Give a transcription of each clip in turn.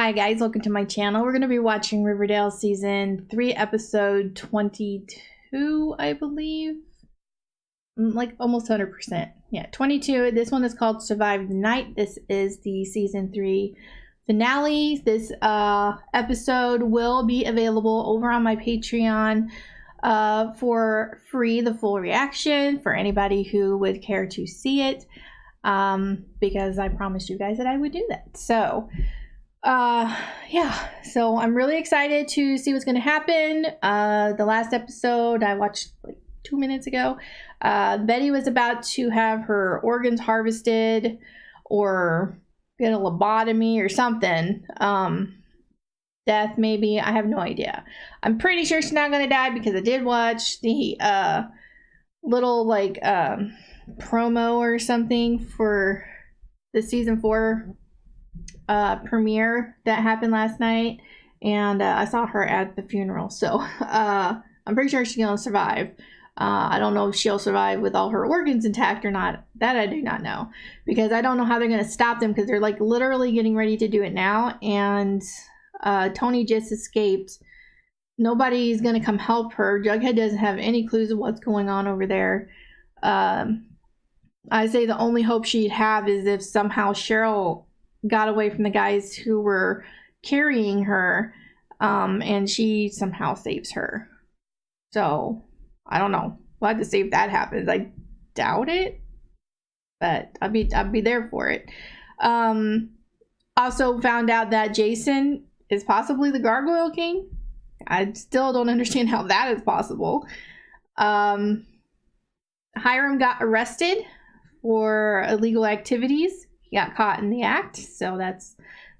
Hi guys, welcome to my channel. We're going to be watching Riverdale season 3 episode 22, I believe. Like almost 100%. Yeah, 22. This one is called Survive the Night. This is the season 3 finale. This episode will be available over on my Patreon for free, the full reaction for anybody who would care to see it, because I promised you guys that I would do that. So yeah, so I'm really excited to see what's going to happen. The last episode I watched like 2 minutes ago, Betty was about to have her organs harvested or get a lobotomy or something. Death maybe, I have no idea. I'm pretty sure she's not going to die because I did watch the little like promo or something for the season 4 premiere that happened last night, and I saw her at the funeral, so I'm pretty sure she's gonna survive. I don't know if she'll survive with all her organs intact or not. That I do not know, because I don't know how they're gonna stop them, because they're like literally getting ready to do it now, and Tony just escaped. Nobody's gonna come help her. Jughead doesn't have any clues of what's going on over there. I say the only hope she'd have is if somehow Cheryl got away from the guys who were carrying her, and she somehow saves her. So I don't know. We'll have to see if that happens. I doubt it, but I'll be there for it. Also found out that Jason is possibly the Gargoyle King. I still don't understand how that is possible. Hiram got arrested for illegal activities. He got caught in the act, so that's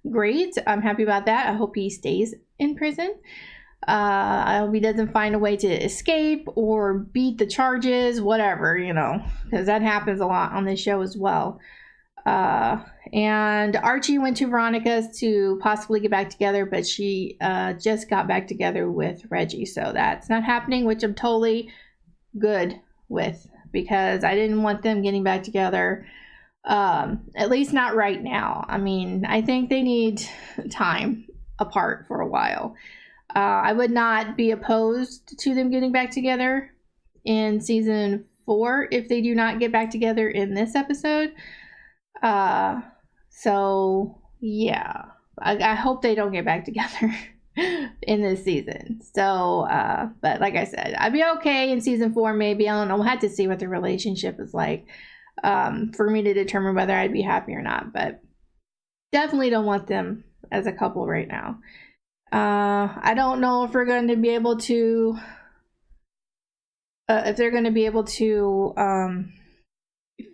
great. I'm happy about that. I hope he stays in prison. I hope he doesn't find a way to escape or beat the charges, whatever, you know, because that happens a lot on this show as well. And Archie went to Veronica's to possibly get back together, but she just got back together with Reggie, so that's not happening, which I'm totally good with, because I didn't want them getting back together. At least not right now. I mean, I think they need time apart for a while. I would not be opposed to them getting back together in season 4 if they do not get back together in this episode. So yeah, I hope they don't get back together in this season. So, but like I said, I'd be okay in season 4 maybe. I don't know. We'll have to see what the relationship is like, for me to determine whether I'd be happy or not, but definitely don't want them as a couple right now. I don't know if we're going to be able to, if they're going to be able to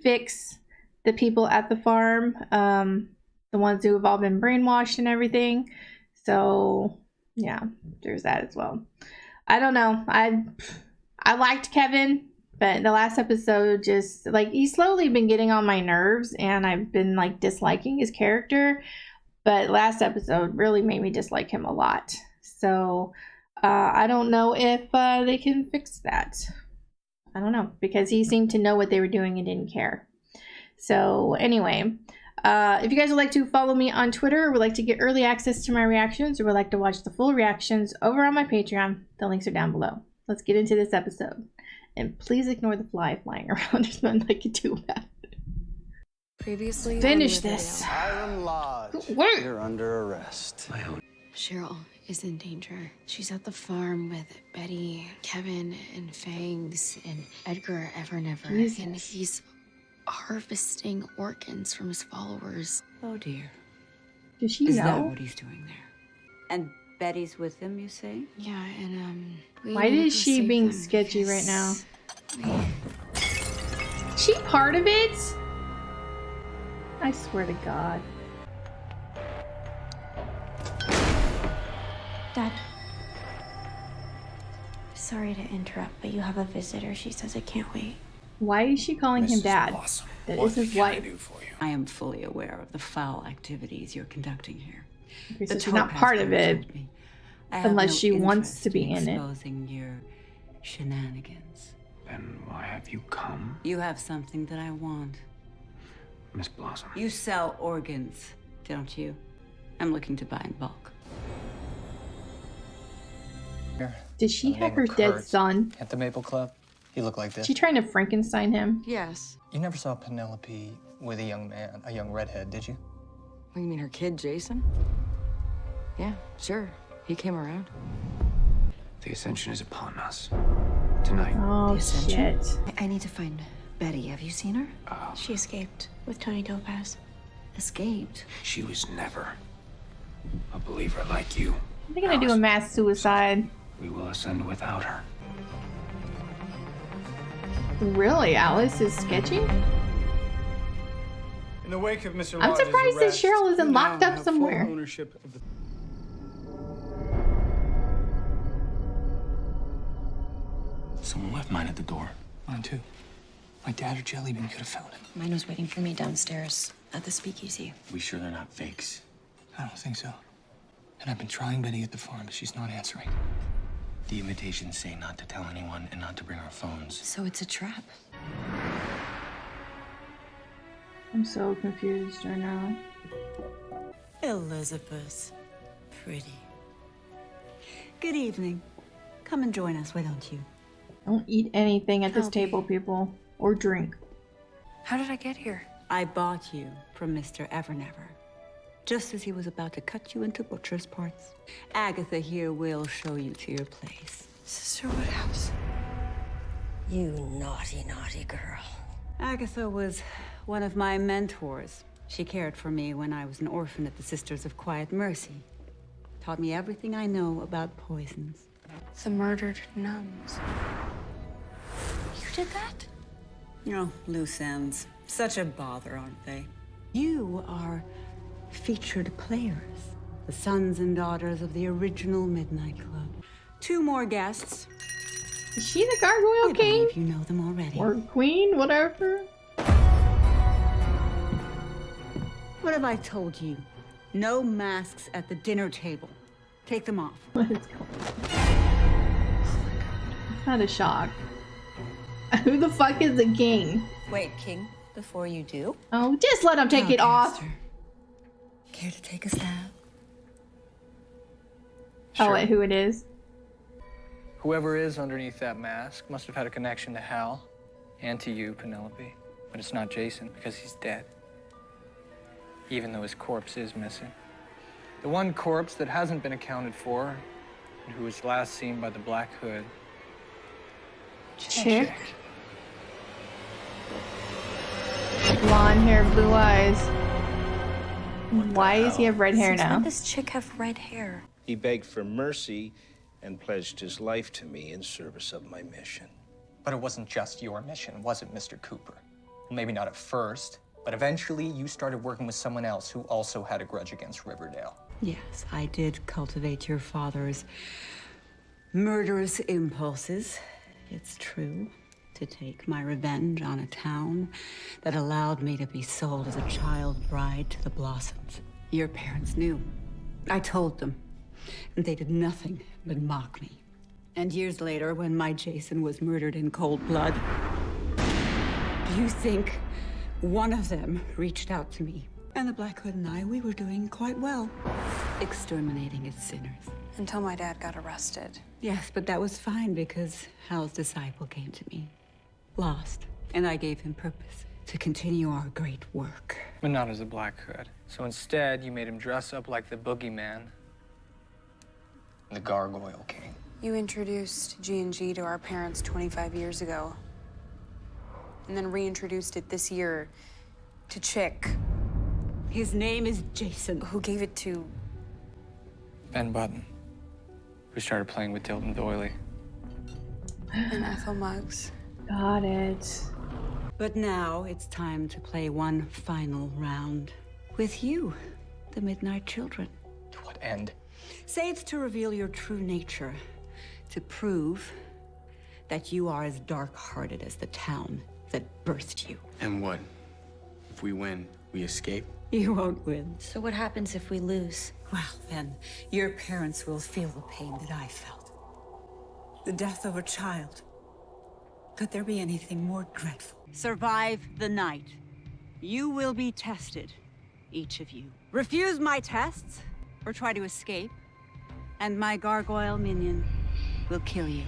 fix the people at the farm, the ones who have all been brainwashed and everything. So yeah, there's that as well. I don't know. I liked Kevin, but the last episode just, like, he's slowly been getting on my nerves, and I've been, like, disliking his character. But last episode really made me dislike him a lot. So, I don't know if they can fix that. I don't know, because he seemed to know what they were doing and didn't care. So, anyway, if you guys would like to follow me on Twitter, or would like to get early access to my reactions, or would like to watch the full reactions over on my Patreon, the links are down below. Let's get into this episode. And please ignore the fly flying around. It's not like it too bad. Previously, finish this. Wait. You're under arrest. Cheryl is in danger. She's at the farm with Betty, Kevin, and Fangs, and Edgar Evernever. Jesus. And he's harvesting organs from his followers. Oh dear. Does she Is know? that what he's doing there? And Betty's with him, you say? Yeah, and we Why need to is she save being them sketchy right now? because She part of it? I swear to God. Dad. Sorry to interrupt, but you have a visitor. She says it can't wait. Why is she calling him Dad? Blossom, That what is his can I wife. do for you? I am fully aware of the foul activities you're conducting here. Okay, so The she's not Topaz part of girl it. told me. I have unless no she wants interest to be in it. exposing your shenanigans. Then why have you come, You have something that I want. Miss Blossom? You sell organs, don't you? I'm looking to buy in bulk. Did she have her dead son? At the Maple Club? He looked like Is this. she trying to Frankenstein him? Yes. You never saw Penelope with a young man, a young redhead, did you? What, you mean her kid, Jason? Yeah, sure. He came around. The Ascension is upon us. Tonight. Oh, shit. I need to find Betty. Have you seen her? She escaped with Tony Topaz. Escaped. She was never a believer like you. They're gonna do a mass suicide. We will ascend without her. Really? Alice is sketchy? In the wake of Mr. I'm Lodge's surprised that arrest, Cheryl isn't we now locked up have somewhere. full ownership of the... Someone left mine at the door. Mine too. My dad or Jellybean could have found him. Mine was waiting for me downstairs at the speakeasy. We sure they're not fakes? I don't think so. And I've been trying Betty at the farm, but she's not answering. The invitations say not to tell anyone and not to bring our phones. So it's a trap. I'm so confused right now. Elizabeth. Pretty. Good evening. Come and join us, why don't you? Don't eat anything at this table, people. Or drink. How did I get here? I bought you from Mr. Evernever, just as he was about to cut you into butcher's parts. Agatha here will show you to your place. Sister Woodhouse. You naughty, naughty girl. Agatha was one of my mentors. She cared for me when I was an orphan at the Sisters of Quiet Mercy. Taught me everything I know about poisons. The murdered nuns. You did that? Oh, loose ends. Such a bother, aren't they? You are featured players. The sons and daughters of the original Midnight Club. 2 more guests. Is she the Gargoyle I King? believe you know them already. Or Queen? Whatever. What have I told you? No masks at the dinner table. Take them off. What is going on? It's not a shock. Who the fuck is the king? Wait, King, before you do, Oh, just let him take it off. Pastor. Care to take a stab? Oh, wait, who it is? Whoever is underneath that mask must have had a connection to Hal and to you, Penelope. But it's not Jason because he's dead. Even though his corpse is missing. The one corpse that hasn't been accounted for, and who was last seen by the Black Hood. Chick. Blonde hair, blue eyes. Why does he have red hair Since now? when does Chick have red hair? He begged for mercy and pledged his life to me in service of my mission. But it wasn't just your mission, was it, Mr. Cooper? Well, maybe not at first, but eventually you started working with someone else who also had a grudge against Riverdale. Yes, I did cultivate your father's murderous impulses. It's true. To take my revenge on a town that allowed me to be sold as a child bride to the Blossoms. Your parents knew. I told them. And they did nothing but mock me. And years later, when my Jason was murdered in cold blood, do you think one of them reached out to me? And the Black Hood and I, we were doing quite well, exterminating its sinners. Until my dad got arrested. Yes, but that was fine because Hal's disciple came to me, lost, and I gave him purpose to continue our great work. But not as a Black Hood. So instead, you made him dress up like the boogeyman. The Gargoyle King. You introduced G&G to our parents 25 years ago. And then reintroduced it this year to Chick. His name is Jason. Who gave it to... Ben Button, who started playing with Tilton Doily. And Ethel Muggs. Got it. But now it's time to play one final round with you, the Midnight Children. To what end? Say it's to reveal your true nature, to prove that you are as dark-hearted as the town that birthed you. And what? If we win, we escape? You won't win. So what happens if we lose? Well, then, your parents will feel the pain that I felt. The death of a child. Could there be anything more dreadful? Survive the night. You will be tested, each of you. Refuse my tests, or try to escape, and my gargoyle minion will kill you.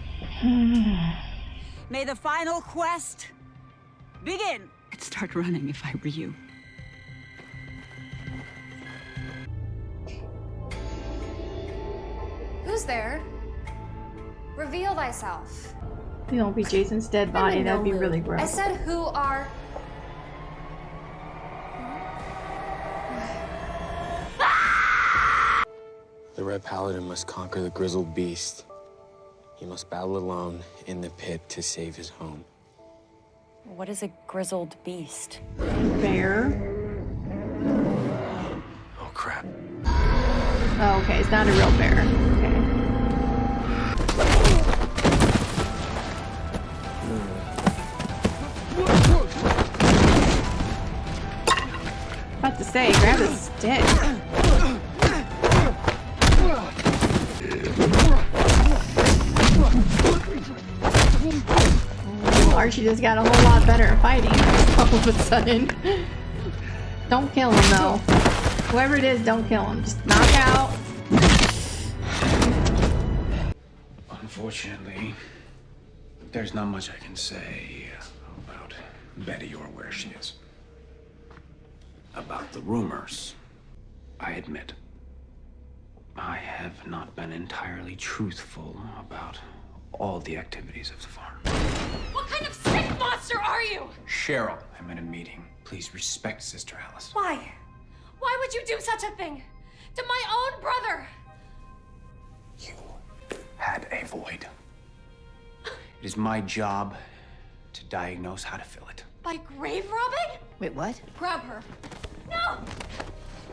May the final quest begin. I'd start running if I were you. Who's there? Reveal thyself. It won't be Jason's dead body. That'd be really gross. I said, who are... The Red Paladin must conquer the grizzled beast. He must battle alone in the pit to save his home. What is a grizzled beast? Bear. Oh, crap. Oh, okay. It's not a real bear. Okay. About to say, grab a stick. Archie just got a whole lot better at fighting all of a sudden. Don't kill him though. Whoever it is, don't kill him. Just knock out. Unfortunately, there's not much I can say about Betty or where she is. About the rumors, I admit, I have not been entirely truthful about all the activities of the farm. What kind of sick monster are you? Cheryl, I'm in a meeting. Please respect Sister Alice. Why? Why would you do such a thing? To my own brother? You had a void. It is my job to diagnose how to fill it. By grave robbing? Wait, what? Grab her. No!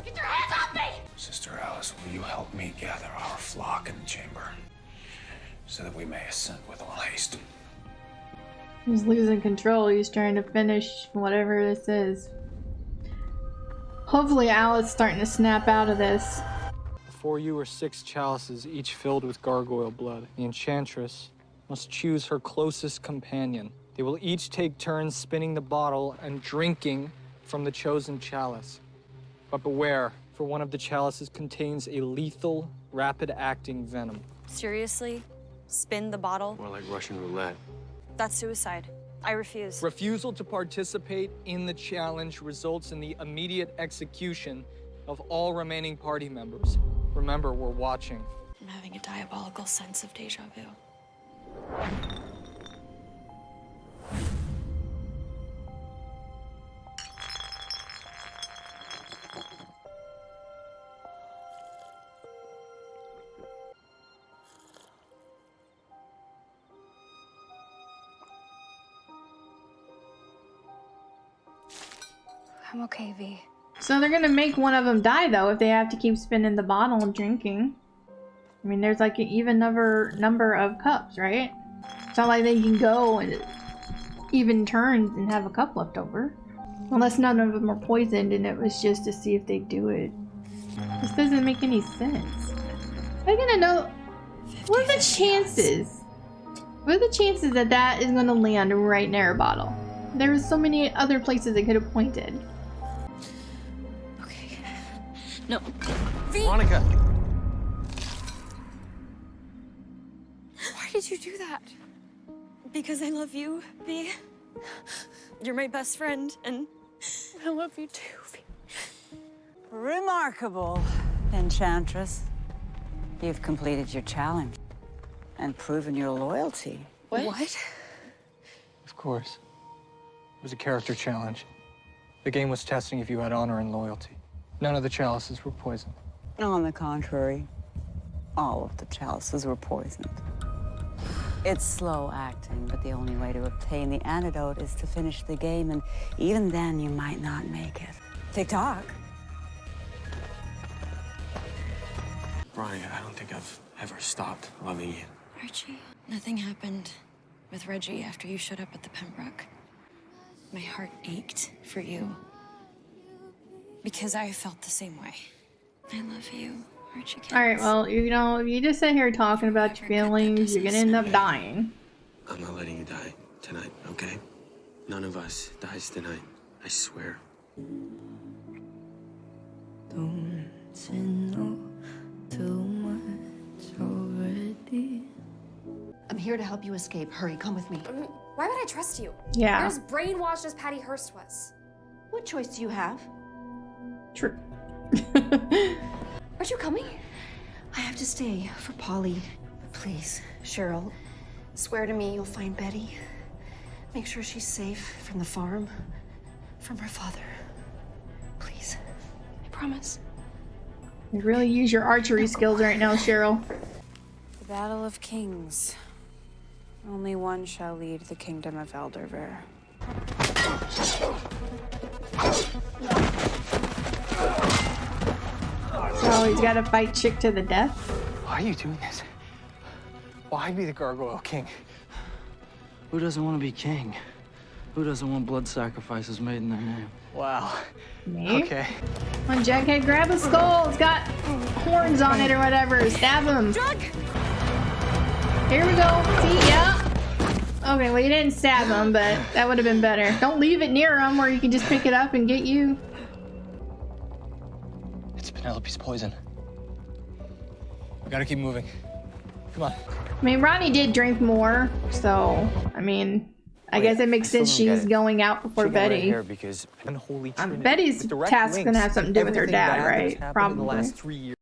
Get your hands off me! Sister Alice, will you help me gather our flock in the chamber so that we may ascend with all haste? He's losing control. He's trying to finish whatever this is. Hopefully Alice is starting to snap out of this. Before you are 6 chalices, each filled with gargoyle blood. The enchantress must choose her closest companion. They will each take turns spinning the bottle and drinking from the chosen chalice. But beware, for one of the chalices contains a lethal, rapid-acting venom. Seriously? Spin the bottle? More like Russian roulette. That's suicide. I refuse. Refusal to participate in the challenge results in the immediate execution of all remaining party members. Remember, we're watching. I'm having a diabolical sense of deja vu. I'm okay, V. So they're gonna make one of them die though if they have to keep spinning the bottle and drinking. I mean, there's like an even number of cups, right? It's not like they can go and even turns and have a cup left over. Unless none of them are poisoned and it was just to see if they do it. This doesn't make any sense. I'm gonna know. What are the chances? What are the chances that that is gonna land right near a bottle? There were so many other places it could have pointed. Okay. No. Veronica! Why did you do that? Because I love you, V. You're my best friend, and I love you too, V. Remarkable, Enchantress. You've completed your challenge and proven your loyalty. What? Of course. It was a character challenge. The game was testing if you had honor and loyalty. None of the chalices were poisoned. On the contrary, all of the chalices were poisoned. It's slow acting, but the only way to obtain the antidote is to finish the game, and even then you might not make it. Tick-tock. Veronica, I don't think I've ever stopped loving you. Archie, nothing happened with Reggie after you showed up at the Pembroke. My heart ached for you. Because I felt the same way. I love you, Archie. Alright, well, you know, if you just sit here talking about your feelings, you're gonna end up dying. I'm not letting you die tonight, okay? None of us dies tonight. I swear. Don't you know here to help you escape. Hurry, come with me. Why would I trust you? Yeah. You're as brainwashed as Patty Hearst was. What choice do you have? True. Aren't you coming? I have to stay for Polly. Please, Cheryl, swear to me you'll find Betty. Make sure she's safe from the farm, from her father. Please. I promise. You really use your archery skills right now, Cheryl. The Battle of Kings. Only one shall lead the kingdom of Eldervale. So he's got to fight Chick to the death? Why are you doing this? Why be the Gargoyle King? Who doesn't want to be king? Who doesn't want blood sacrifices made in their name? Wow. Me? Okay. Come on, Jughead, grab a skull. It's got horns on it or whatever. Stab him. Here we go. See? Yeah. Okay, well, you didn't stab him, but that would have been better. Don't leave it near him where you can just pick it up and get you. It's Penelope's poison. We gotta keep moving. Come on. I mean, Ronnie did drink more, so, I mean, I guess it makes sense she's going out before Betty. Because Betty's task's gonna have something to do with her dad, right? Probably. In the last 3 years.